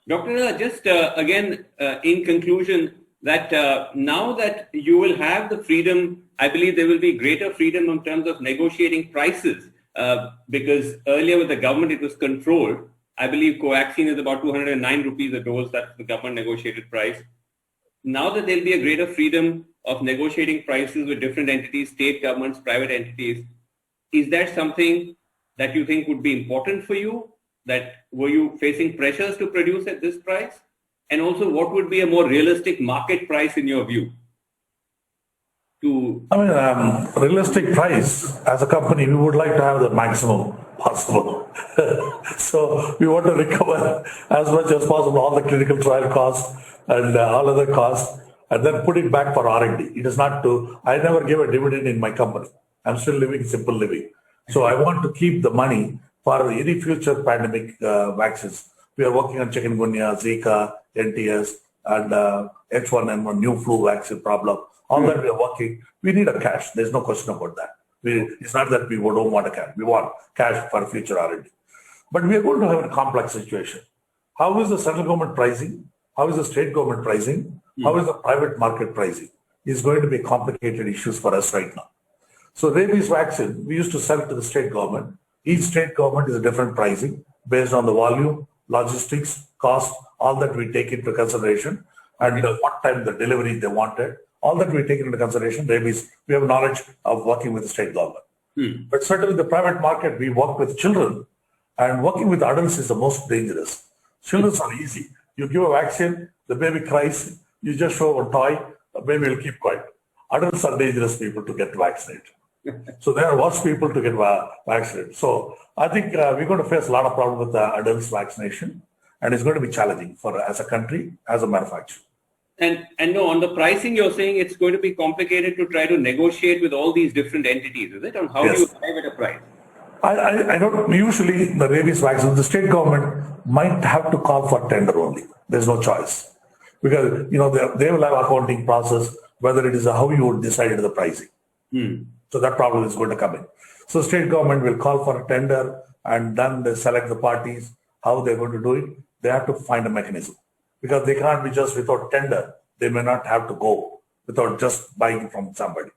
Dr. Ella, just again, in conclusion, that now that you will have the freedom, I believe there will be greater freedom in terms of negotiating prices, because earlier with the government it was controlled. I believe coaxine is about 209 rupees a dose. That's the government negotiated price. Now that there'll be a greater freedom of negotiating prices with different entities, state governments, private entities, is that something that you think would be important for you? That were you facing pressures to produce at this price? And also, what would be a more realistic market price in your view? Realistic price, as a company, we would like to have the maximum possible. So we want to recover as much as possible all the clinical trial costs and all other costs, and then put it back for R&D. It is not to, I never give a dividend in my company. I'm still living simple living. So I want to keep the money for any future pandemic vaccines. We are working on chikungunya, Zika, NTS, and H1N1 new flu vaccine problem. All that we are working, we need a cash. There's no question about that. It's not that we don't want a cash. We want cash for future R&D. But we are going to have a complex situation. How is the central government pricing? How is the state government pricing? How is the private market pricing? Is going to be complicated issues for us right now. So rabies vaccine, we used to sell to the state government. Each state government is a different pricing based on the volume, logistics, cost, all that we take into consideration, and what time the delivery they wanted. All that we take into consideration. Rabies, we have knowledge of working with the state government. But certainly the private market, we work with children, and working with adults is the most dangerous. Children are easy. You give a vaccine, the baby cries, you just show a toy, the baby will keep quiet. Adults are dangerous people to get vaccinated. So they are worse people to get vaccinated. So I think we're going to face a lot of problems with the adults vaccination, and it's going to be challenging for as a country, as a manufacturer. And no, on the pricing, you're saying it's going to be complicated to try to negotiate with all these different entities, is it? On how do you arrive at a price? I don't, usually the rabies vaccine, the state government might have to call for tender only. There's no choice. Because, they will have accounting process, whether it is how you would decide the pricing. So that problem is going to come in. So state government will call for a tender, and then they select the parties, how they're going to do it. They have to find a mechanism. Because they can't be just without tender. They may not have to go without just buying from somebody.